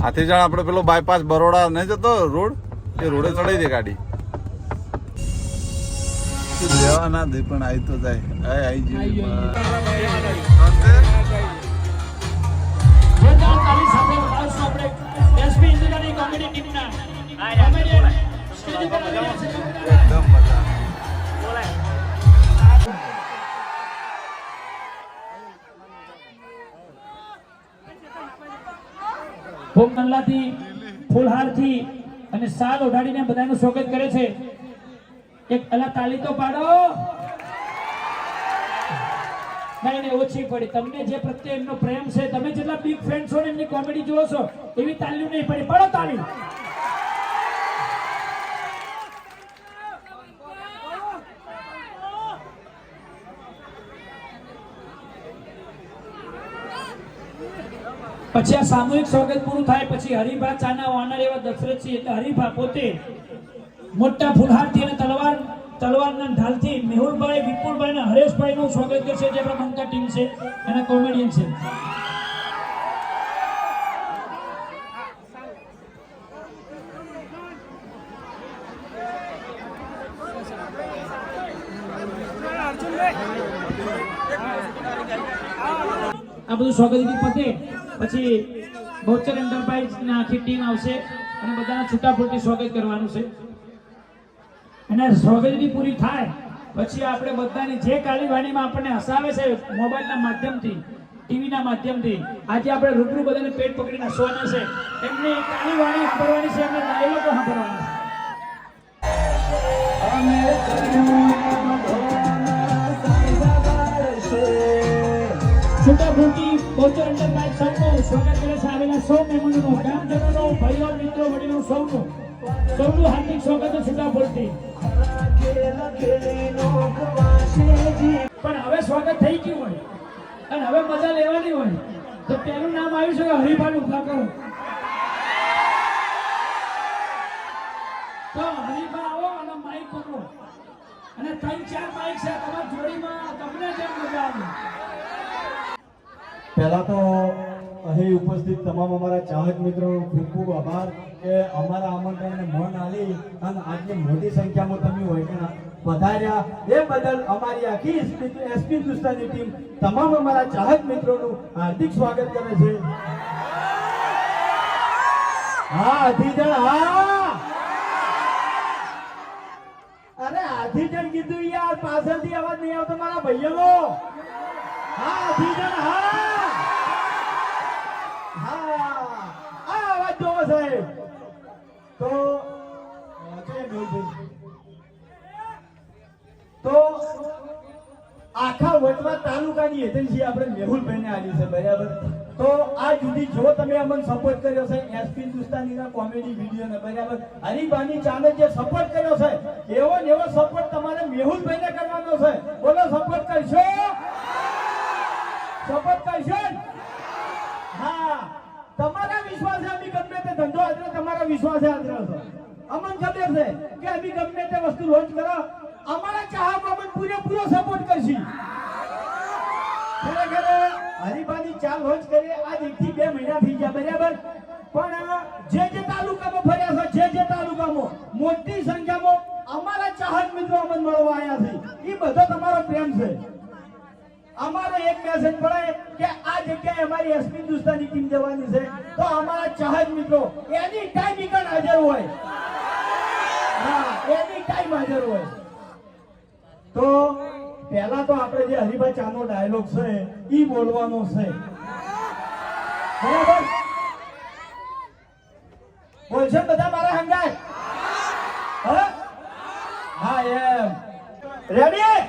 હાથીજણ આપણે પેલો બાયપાસ બરોડા નહીં જતો રોડ એ રોડે ચડાઈ દે ગાડી લેવા ના દે પણ આવી તો જાય આવી જેવી એકદમ મજા. ભોગ કંડલાથી ફૂલહારથી અને સાલ ઓઢાડીને બધાનું સ્વાગત કરે છે. એક અલા તાલી તો પાડો. નહીં ઓછી પડી તમને જે પ્રત્યે એમનો પ્રેમ છે તમે જેટલા બિગ ફેન છો ને એમની કોમેડી જોવો છો એવી તાલીઓ નહીં પડી. પાડો તાલી. પછી આ સામૂહિક સ્વાગત પૂરું થાય પછી હરિભા ચાના વાનર એવા દશરથસિંહ એટલે હરિભા પોતે મોટા ફૂલહારથી અને તલવારના ઢાલથી મેહુલભાઈ વિપુલભાઈ અને હરેશભાઈ નું સ્વાગત કરશે જે આપણા બંકા ટીમ છે એના કોમેડિયન છે. આ બધું સ્વાગત પતે પછી બહુચર એન્ટરપ્રાઇઝ ની આખી ટીમ આવશે અને બધાના છૂટા પૂરતી સ્વાગત કરવાનું છે અને સ્વાગત પૂરી થાય પછી આપણે બધાની જે કાલીવાણીમાં આપણને હસાવે છે મોબાઈલના માધ્યમથી ટીવીના માધ્યમથી આજે આપણે રૂબરૂ બધાને પેટ પકડીને હસવાના છે એમની કાલીવાણી સાંભળવાની છે એમને ડાયલોગો સાંભળવાના છે. છૂટા પૂરતી બહુચર એન્ટરપ્રાઇઝ સૌનું સ્વાગત કરે છે આવેલા સૌ મહેમાનોનું ગામજનોનો ભાઈઓ મિત્રો વડીલો સૌનું હાર્દિક સ્વાગત છે છૂટા પૂરતી. પણ હવે સ્વાગત થઈ ગયું હોય અને હવે મજા લેવાની હોય તો પેલું નામ આવ્યું છે કે હરિભાઈ ઉભા કરો. તો હરિભા આવો અને માઇક પકડો અને 3-4 માઇક છે તમારી જોડીમાં તમને જેમ મજા આવે. પહેલા તો અહીં ઉપસ્થિત તમામ અમારા ચાહક મિત્રો ખૂબ ખૂબ આભાર કે અમારા આમંત્રણને મન આલી અને આજની મોટી સંખ્યામાં તમે હોય પધાર્યા એ બદલ અમારી આખી એસપી હિન્દુસ્તાની ટીમ તમામ અમારા ચાહક મિત્રોનું હાર્દિક સ્વાગત કરે છે. હા હાથીજણ હા અરે હાથીજણ કીધું યાર પાછળથી અવાજ નહીં આવતો મારા ભાઈઓ. હા હાથીજણ હા સાહેબ તો આખા વટવા તાલુકાની એજન્સી આપણે મેહુલભાઈને આવી છે બરાબર. તો આ જુદી જો તમે અમને સપોર્ટ કર્યો છે એસપી હિન્દુસ્તાનીના કોમેડી વિડીયો ને બરાબર હરિભાની ચાને જે સપોર્ટ કર્યો છે એવો ને એવો સપોર્ટ તમારે મેહુલભાઈને કરવાનો છે. બોલો સપોર્ટ કરશો હા તમારા વિશ્વાસ છે અમે ગમે તે ધંધો આદરે તમારા વિશ્વાસે આદરે છે. અમને ખબર છે કે અમે ગમે તે વસ્તુ લોન્ચ કરો અમારા ચાહકો અમને પૂરેપૂરો સપોર્ટ કરશે. ખરેખર હરિભાની ચા લોન્ચ કરી આજ 1 થી 2 મહિના થઈ ગયા બરાબર. પણ જે તાલુકામાં ફર્યા છે જે તાલુકામાં મોટી સંખ્યામાં અમારા ચાહક મિત્રો અમને મળવા આવ્યા છે એ બધો તમારો પ્રેમ છે. અમારો એક મેસેજ પડે કે આ જગ્યાએ અમારી એસપી હિન્દુસ્તાની ટીમ જવાની છે તો અમારા ચાહક મિત્રો એની ટાઈમ ઈકણ હાજર હોય. હા એની ટાઈમ હાજર હોય. તો પહેલા તો આપણે જે હરિભા ચાનો ડાયલોગ છે ઈ બોલવાનો છે બરાબર. બોલશે બધા મારા હંગાય હા એમ રેડી.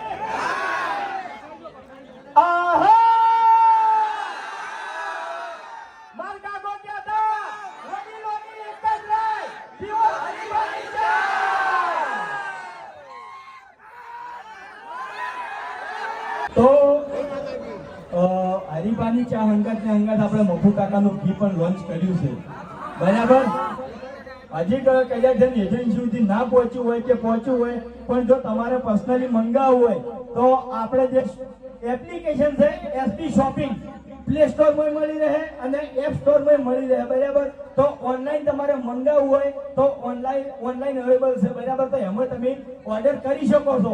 હરીફાની ચા હંગાત આપણે મફુ કાકાનું ઘી પણ લોન્ચ કર્યું છે બરાબર. હજી કદાચ એજન્સી સુધી ના પહોંચ્યું હોય કે પહોંચ્યું હોય, પણ જો તમારે પર્સનલી મંગાવવું હોય તો આપણે જે એપ્લિકેશન છે એસપી શોપિંગ પ્લે સ્ટોરમાં મળી રહે અને એપ સ્ટોરમાં મળી રહે બરાબર. તો ઓનલાઈન તમારે મંગાવવું હોય તો ઓનલાઈન અવેલેબલ છે બરાબર. તો એમાં તમે ઓર્ડર કરી શકો છો.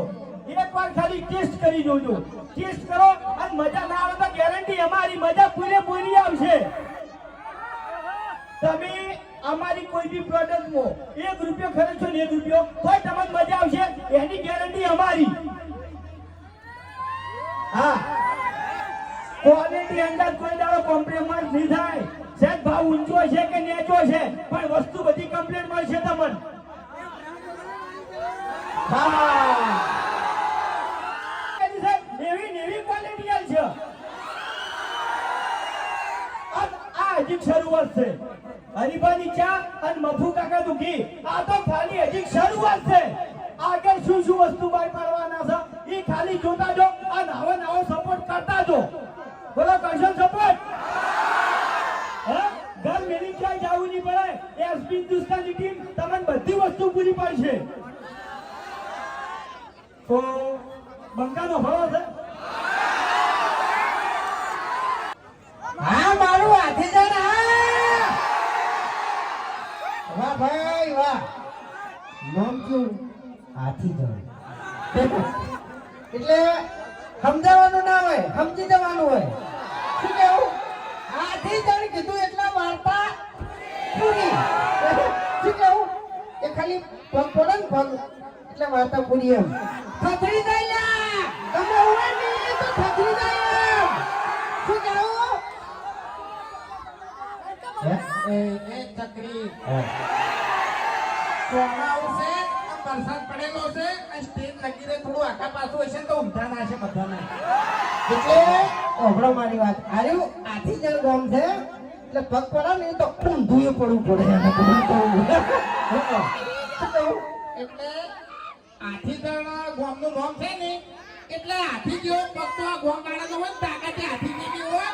એકવાર ખાલી ટેસ્ટ કરી જોજો. ટેસ્ટ કરો અને મજા ના આવે તો ગેરંટી અમારી મજા પૂરેપૂરી આવશે. તમે અમારી કોઈ બી પ્રોડક્ટમાં ₹1 ખર્ચો ને ₹1 તોય તમને મજા આવશે, એની ગેરંટી અમારી. હા, ક્વોલિટી અંદર કોઈ દાડો કોમ્પ્રોમાઇઝ નહીં થાય. સાહેબ ભાવ ઊંચો છે કે નીચો છે, પણ વસ્તુ બધી કમ્પ્લીટ મળશે તમને. હા, એવી ક્વોલિટી આવશે. આ હજી શરૂઆત છે. હરીફાની ચા અને મફુ કાકાનું ઘી આ તો ખાલી હજી શરૂઆત છે. આગળ શું વસ્તુ બહાર પાડવાના છે એ ખાલી જોતા જો અને નવો સપોર્ટ કરતા જો. બોલો કરશો સપોર્ટ? ઘર મેલી ક્યાંય જવું નહીં પડે. એસપી હિન્દુસ્તાની ટીમ તમને બધી વસ્તુ પૂરી પાડશે. તો બંકાનો ફળો છે. હા મારું હાથીજણ વાહ ભાઈ વાહ. નામ શું? હાથીજણ. એટલે સમજાવવાનું ના હોય, સમજી જવાનું હોય. શું કેવું? હાથીજણ કીધું એટલે વાર્તા પૂરી. શું કેવું? એ ખાલી પગ પડે ને પગ એટલે વાર્તા પૂરી એમ. થથરી જાય તમે હોય ને તો થથરી જાય એમ. શું કેવું? એ ચકરી ચોમાવું છે, વરસાદ પડેલો છે, સ્ટેજ લગી રહે, થોડું આખા પાછું હશે ને તો ઊંધા ના છે બધાને. એટલે ઓભળો મારી વાત. આર્યું હાથીજણ ગામ છે એટલે પગ પડે ને તો ઊંધું પડવું પડે એને. એટલે હાથીજણ ગામનું નામ છે ને એટલે હાથી જેવો પગ તો આ ગામ વાળાનો હોય, તાકાતે હાથી જેવી હોય.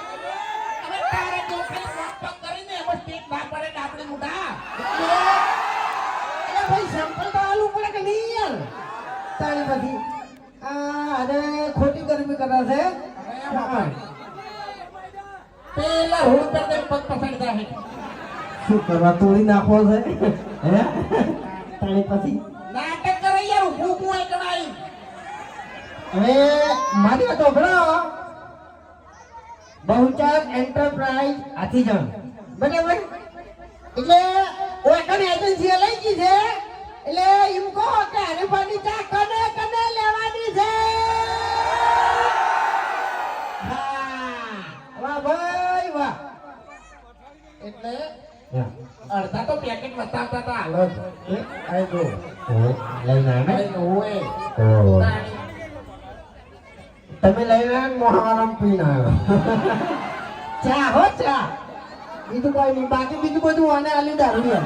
હવે તારે જો ખાલી પગ કરીને એમાં સ્ટેજ ના પડે ને આપણે મોટા એટલે ભાઈ સેમ્પલ તો આલું પડે કે નહીં યાર? તારી પછી અરે ખોટી ગરમી કરે છે. પેલા રોડ પર પગ પસાડતા હે. શું કરવા તોડી નાખો છે? હે તારી પછી નાટક કરે યાર, ઊભું ઊભું હોય કણાઈ. હવે મારી વાત ઓભળો. બહુચર એન્ટરપ્રાઇઝ હાથીજણ બરાબર. એટલે ઓકન એજન્સી લઈ ગઈ છે એટલે એમ કહો કે હરીફાની ચા કને કને લેવાની છે. હા વાહ ભાઈ વાહ. એટલે અડધા તો પેકેટ બતાવતા હતા હાલો જ. આઈ ગો લઈને આવે ઓએ તમે લઈને મોહારામ પીને આવ્યો. ચા હો ચા, બીજું કોઈ નહીં. બાકી બીજું બધું આને આલી દારૂ એમ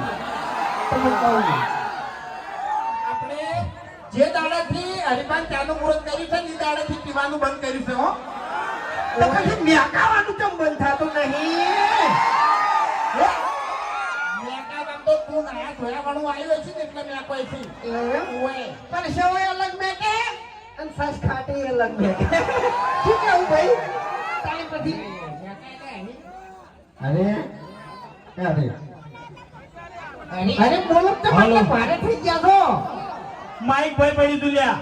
તમે કહું નહીં. આપણે જે દાડાથી હરિભાન ચાનું મુહૂર્ત કર્યું છે ને એ દાડાથી પીવાનું બંધ કર્યું છે. હો તો પછી મેકાવાનું કેમ બંધ થતું નહીં? મેકા તો તું નાયા ધોયા વાળું આવ્યો છે ને એટલે મેકાય છે. ઓએ પણ સેવાય અલગ મેકે અને સાસ ખાટી અલગ મેકે. શું કેવું ભાઈ? તારી પછી અરે અરે બોલો તો મને ભારે થઈ ગયા છો. માઈક ભાઈ પડી દુલ્યા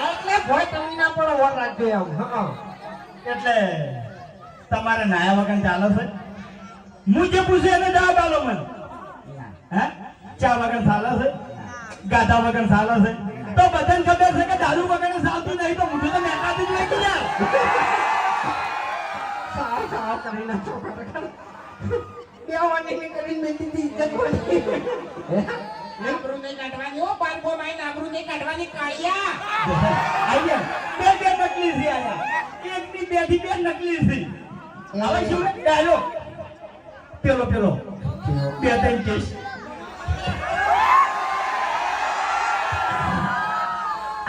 એટલે ભોય તમે ના પડો ઓર રાખજો એમ. હા એટલે તમારે નાયા વગર ચાલે છે? હું જે પૂછે એને જવાબ આલો મને. હે ચા વગર ચાલે છે? ગાધા વગર ચાલે છે? તો બધાને ખબર છે કે દારૂ વગર ચાલતું નહીં તો મોઢું તો મેકાતું જ નહીં યાર. સારા કરી નાખો. બેવાની કરીને મેકી દી ઇજ્જત કોની. નાબરૂ નહીં કાઢવાની. હો બારકો માઈ નાબરૂ નહીં કાઢવાની કાળિયા. આયા બે નકલી છે આયા. એકની બે થી બે નકલી છે. હવે શું ડાયો પેલો બે ત્રણ કેસ.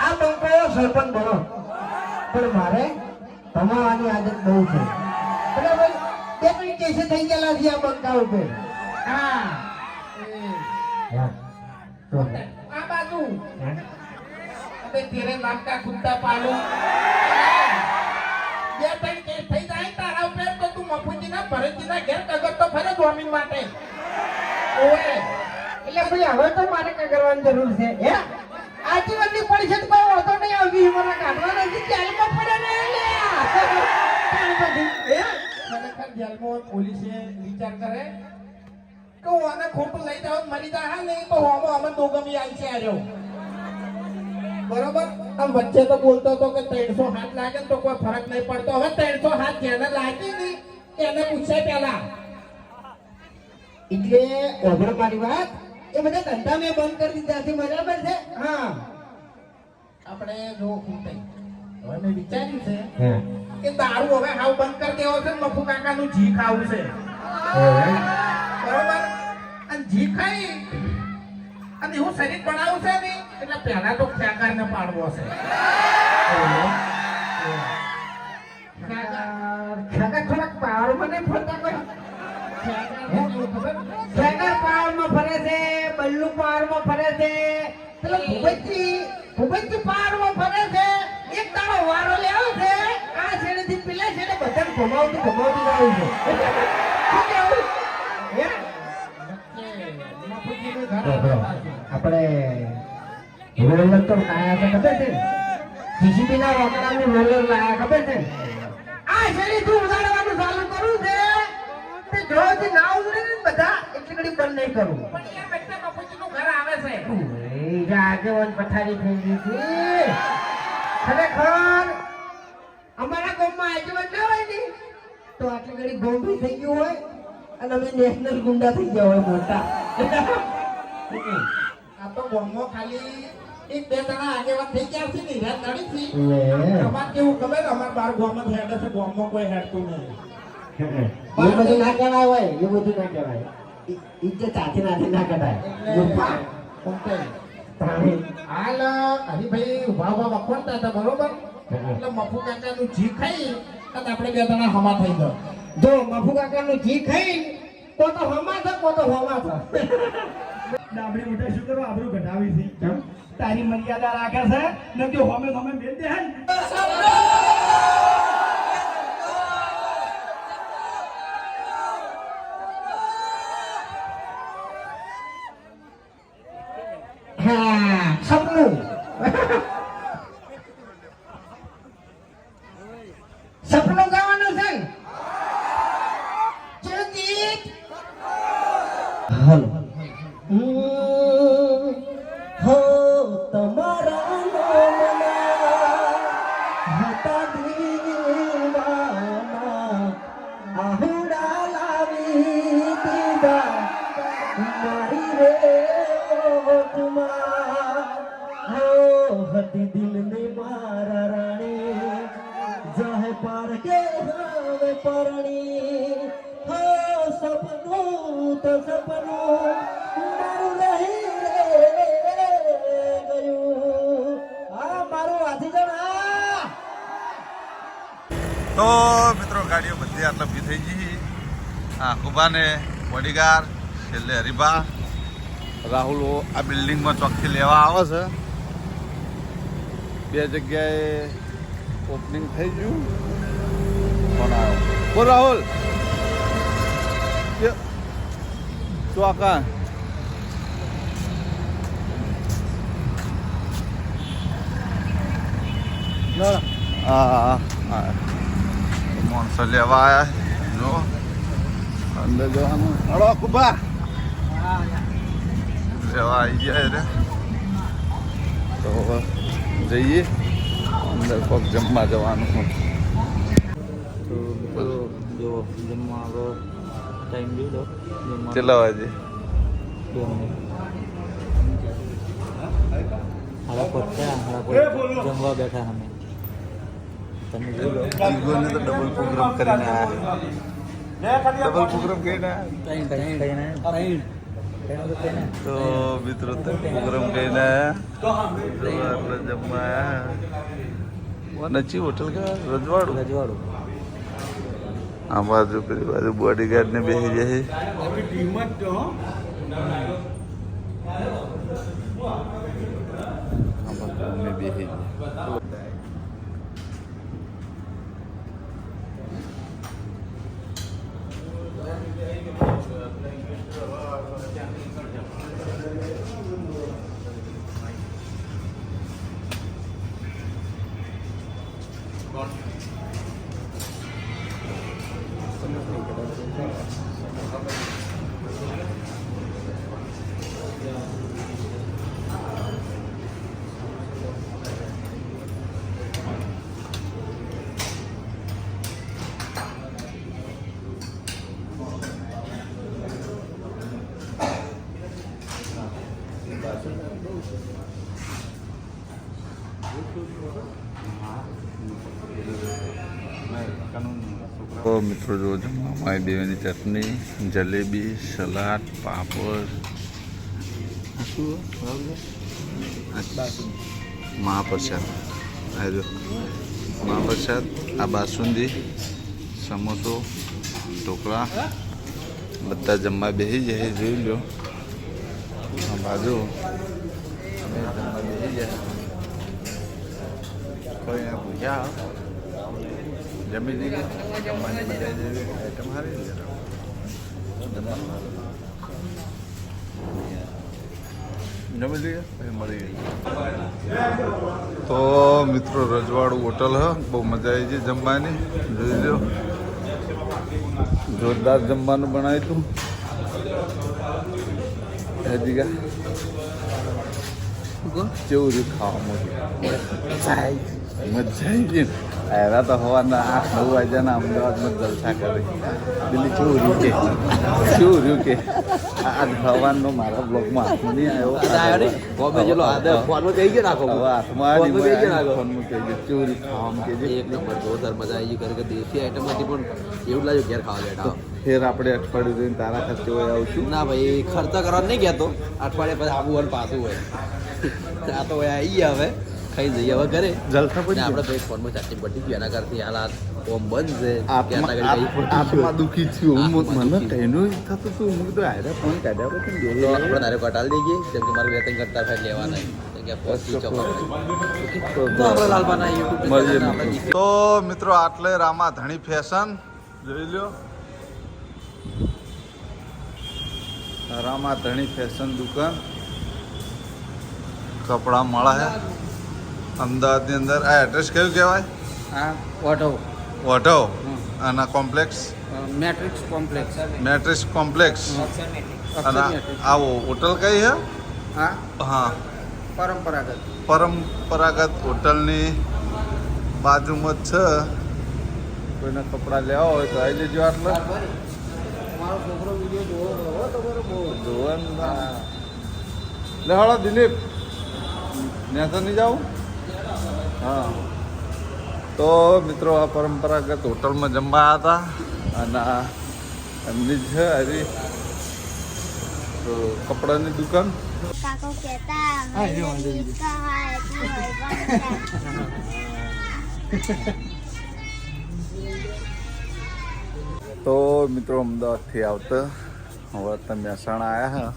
આ બંકો સરપંચ બનો પણ મારે ભમાવાની આદત બહુ છે બરાબર. બે ત્રણ કેસે થઈ ગયેલા છે આ બંકા ઉપર. હા આ બાજુ અબે તેરે નામ કા કુત્તા પાલુ. બે ત્રણ કેસ થઈ જાય તારા ઉપર તો તું મફુજીના ભરતજીના ઘેર કગરતો ફરે જમીન માટે. ઓએ એટલે ભાઈ હવે તો મારે કઈ કરવાની જરૂર છે હે? આજીવનની પરિષદ કોઈ વાંધો નહીં આવી મને કાઢવા નથી જેલમાં પડે ને ખરેખર જેલમાં પોલીસે વિચાર કરે કે હું આને ખોટું લઈ જાવ મરી જાય હા નહીં તો હોમો અમે દોગમી આવી છે આવ્યો બરોબર. આમ વચ્ચે તો બોલતો હતો કે 300 હાથ લાગે ને તો કોઈ ફરક નહીં પડતો. હવે 300 હાથ જેને લાગી ને એને પૂછે પેલા. એટલે ઓભર મારી વાત એ બધા ધંધા મેં બંધ કરી દીધા છે બરાબર છે. હા આપણે જો ખૂટે હવે મેં વિચાર્યું છે કે દારૂ હવે હાવ બંધ કરી દેવો છે ને મફુ કાકાનું જી ખાવું છે બરોબર. અને જી ખાઈ અને એવું શરીર બનાવું છે ને એટલે પહેલા તો ખેગારને પાડવો છે. ખેગર થોડાક પાવરમાં નહીં ફરતા કોઈ. ખેગર પાવરમાં ફરે છે, બલ્લુ પાવરમાં ફરે છે, પેલો ભૂપતજી પાવરમાં ફરે છે. એક તારો વારો લેવો છે આ છેડેથી પેલા છેડે બધાને ઘુમાવતું જાવું છે. શું કેવું હે? આપણે રોલર તો લાયા છે ખબર છે? જીસીબી ના રોકડાનું રોલર લાયા ખબર છે? આ શેરી તું ઉડાડવાનું ચાલુ કરું છે તે જોથી ના ઉડે ને બધા એટલી ઘડી બંધ નહીં કરું. પણ યાર વચ્ચે મફુજીનું ઘર આવે છે. એ આગેવાન પથારી થઈ ગઈ છે ખરેખર. અમારા ગામમાં આગેવાન ના હોય ને તો આટલી ઘડી ગોંડું થઈ ગયું હોય અને અમે નેશનલ ગુંડા થઈ ગયા હોય મોટા. આ તો ગોમો ખાલી એક બે જણા આગેવાન થઈ ગયા છે ને હેડ નડી છે. અમાર કેવું ખબર અમાર બાર ગોમત હેડે છે ગોમો કોઈ હેડતું નહીં. એ બધું ના કહેવાય હોય એ બધું ના કહેવાય. ઇજ્જત હાથે ના કઢાય. હાલ હરીભાઈ ઉભા વખોડતા હતા બરોબર. એટલે મફુ કાકાનું જી ખાઈ અને આપણે બે જણા હમા થઈ ગયો. જો મફુ કાકાનું ઘી ખાઈ તો હમા છે તો હોમા છે. ડાબડી મોટા શું કરો આબરૂ ઘટાવી છે તારી મર્યાદા રાખે છે ને જો હોમે હોમે મેલ દે હે હા સપનું સપનું ગાવાનું છે ને? ચલો ગીત. હો તમારા નામના હતા દીવાના આહુડા લાવી દીધા મારી રે ઓટમાં. હો હતી દિલને મારા રાણી જાહે પાર કે હવે પરણી. હો સપનું તો સપનું મારું રહી ગયું. આ મારું હાથી જણા. તો મિત્રો ગાડીઓ બધી આટલા ભી થઈ ગઈ. હા કુબાને બોડીગાર્ડ છેલ્લે હરીબા રાહુલ આ બિલ્ડિંગમાં ચોકથી લેવા આવે છે. બે જગ્યાએ ઓપનિંગ થઈ ગયું. કોણ આવ્યો? બોલ રાહુલ ચોકા માણસો લેવા આવ્યા જો અંદર જવાનું. હળો કુબા લેવા આવી જાય રે તો જઈએ અંદર પગ જમવા જવાનું. જો જમવા હવે ટાઈમ લીધો કેટલા વાગે? 2 મિનિટ જમવા બેઠા અમે. તમે જોઈ લો જીગોને તો ડબલ પ્રોગ્રામ કરીને આવ્યા. ડબલ પ્રોગ્રામ કરીને તો મિત્રો પ્રોગ્રામ કરીને આવ્યા. એટલે જમવા આવ્યા. વનચી હોટલ કે રજવાડું રજવાડું આ બાજુ પેલી બાજુ બોડીગાર્ડ ને બેસી જાય બેસી તો મિત્રો જો જમવામાં દેવાની ચટણી જલેબી સલાડ પાપડ મહાપ્રસાદ મહાપ્રસાદ આ બાસુંદી સમોસો ઢોકળા બધા જમવા બેસી જાય જોઈ લો આ બાજુ જમવા બેસી જાય કોઈ પૂછ્યા જમી લીધી જમવાની મજા જેવી આઈટમ સારી જમી લઈએ પછી મળી તો મિત્રો રજવાડું હોટલ હ બહુ મજા આવી ગઈ જમવાની જોઈ લો જોરદાર જમવાનું બનાવ્યું હતું હજી કેવું રહ્યું ખાવામાં મજા આવી ગઈ એરા તો સવારના 8-9 વાગ્યાના અમદાવાદમાં જલસા કરે દિલ્હી કેવું રહ્યું કે આ સવારનો મારા બ્લોગમાં હાથમાં નહીં આવ્યો હવે હાથમાં ફોનમાં કહી ગયો કેવું ખાવામાં કહેજે એક નંબર જોરદાર મજા આવી ગઈ કે દેશી આઈટમ હતી પણ એવું લાગ્યું ઘેર ખાવા બેઠા ફેર આપણે અઠવાડિયું જોઈને તારા ખર્ચે હોય આવશું ના ભાઈ ખર્ચ કરવા નહીં ગયા તો અઠવાડિયે પછી આબુ હોય પાછું હોય આ તો હોય આવી ગયા હવે ખાઈ જઈએ હવે ઘરે જલસા ને આપણે ભાઈ ફોનમાં ચાર્જિંગ પડી ગયું એના કરતી હાલ આ ફોર્મ બંધ છે આત્મા દુઃખી થયું મને કઈનું થતું હતું હું તો આયરા ફોન કાઢ્યા પછી તો આપણે તારે કટાલ દઈ ગઈ જેમ કે મારે 2-3 કરતા ફેર લેવાના તો મિત્રો આટલે રામા ધણી ફેશન જોઈ લ્યો રામા ધણી ફેશન દુકાન કપડા મળે છે અમદાવાદની અંદર આ એડ્રેસ કયું કહેવાય હા ઓટો વઢવ અને complex matrix complex matrix complex અને આવો હોટલ કઈ છે હા હા પરંપરાગત હોટલની બાજુમાં જ છે કોઈને કપડાં લેવા હોય તો આવી લેજો આટલા લે હળો દિલીપ નેસર નહીં જાઉં હા તો મિત્રો આ પરંપરાગત હોટલમાં જમવા હતા અને આ એમની છે હરી તો કપડાની દુકાન કાકો કહેતા તો મિત્રો અમદાવાદથી આવતા હવે તમે મહેસાણા આવ્યા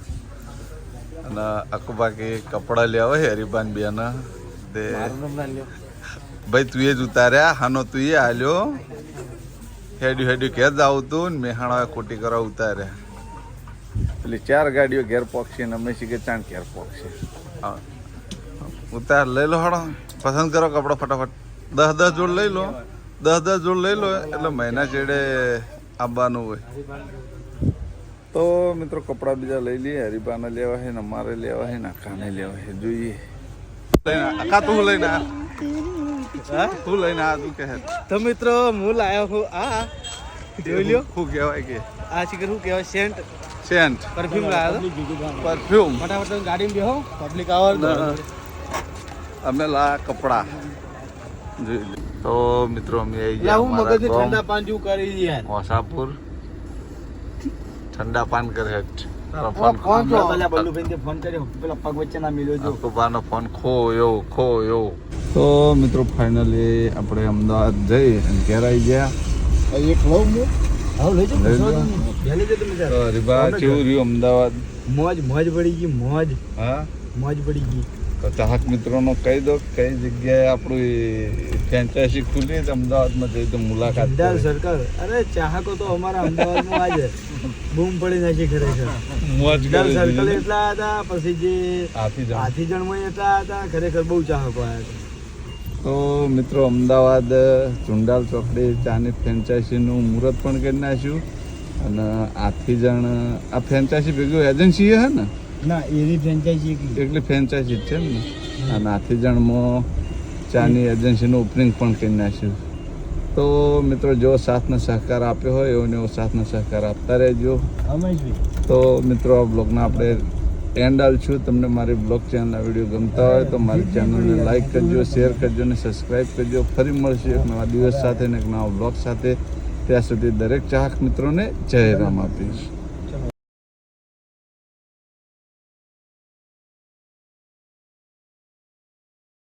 અને અકબાકી કપડાં લેવા હોય હરિભાન બેન તે ભાઈ તું એ જ ઉતાર્યા હાનો તું એ હાલ્યો હેડ્યું ઘેર જ આવતું ને મેહાણા ખોટી કરવા ઉતાર્યા પેલી 4 ગાડીઓ ઘેર પોકશે ને અમે શીખે ચાણ ઘેર પોકશે હા ઉતાર લઈ લો હળો પસંદ કરો કપડો ફટાફટ 10 જોડ લઈ લો 10 જોડ લઈ લો એટલે મહિના ચેડે આવવાનું હોય તો મિત્રો કપડાં બીજા લઈ લઈએ હરિભાને લેવા છે ને અમારે લેવા છે ને આકાને લેવા છે જોઈએ આકા તું લઈને હા તું લઈને આ તું કહે તો મિત્રો હું લાયો હું આ જોઈ લ્યો શું કહેવાય કે આ શીખર શું કહેવાય સેન્ટ પરફ્યુમ લાવ્યો પરફ્યુમ ફટાફટ તમે ગાડીમાં બેહો પબ્લિક આવર અમે લા કપડા જોઈ લે તો મિત્રો અમે આવી ગયા અમારા ઠંડા પાન જેવું કરી યાર મોસાપુર ઠંડા પાન કરે તારો ફોન ફોન તો પેલા બલ્લુભાઈને ફોન કર્યો પેલા પગ વચ્ચે ના મિલ્યો જો અકુબાનો ફોન ખોયો તો મિત્રો ફાઇનલી આપણે અમદાવાદ જઈ અને ઘેર આવી ગયા એક લઉં હું હા લઈ લઈ લો. જાઓ તો તમે તો રીબા કેવું રહ્યું અમદાવાદ મોજ પડી ગઈ હા મોજ પડી ગઈ તો ચાહક મિત્રોનો કહી દો કઈ જગ્યાએ આપણું ફ્રેન્ચાઇઝી ખુલી તો અમદાવાદમાં જઈ તો મુલાકાત જુંડાલ કરે. સર્કલ અરે ચાહકો તો અમારા અમદાવાદમાં આજે બૂમ પડી નાખી ખરેખર મોજ જુંડાલ કરી સર્કલ દીધી. એટલા હતા પછી જે હાથી જણ. હાથીજણમાં એટલા હતા ખરેખર બહુ ચાહકો આવ્યા હતા તો મિત્રો અમદાવાદ ચુંડાલ ચોકડી ચાની ફ્રેન્ચાઇઝીનું મુહૂર્ત પણ કરી નાખ્યું અને આથી જણ આ ફ્રેન્ચાઇઝી ભેગું એજન્સી હે ને ના એની ફ્રેન્ચાઇઝી એકલી એટલી ફ્રેન્ચાઇઝી જ છે ને અને આથી જણમાં ચાની એજન્સીનું ઓપનિંગ પણ કરી નાખ્યું તો મિત્રો જો સાથનો સહકાર આપ્યો હોય એવો ને એવો સાથનો સહકાર આપતા રહેજો અમેશભાઈ તો મિત્રો આ બ્લોગના આપણે એન્ડ આલશું તમને મારી બ્લોગ ચેનલના વિડીયો ગમતા હોય તો મારી ચેનલને લાઈક કરજો શેર કરજો અને સબસ્ક્રાઈબ કરજો ફરી મળશે એક નવા દિવસ સાથે ને એક નવા બ્લોગ સાથે ત્યાં સુધી દરેક ચાહક મિત્રોને જય રામ આપીશ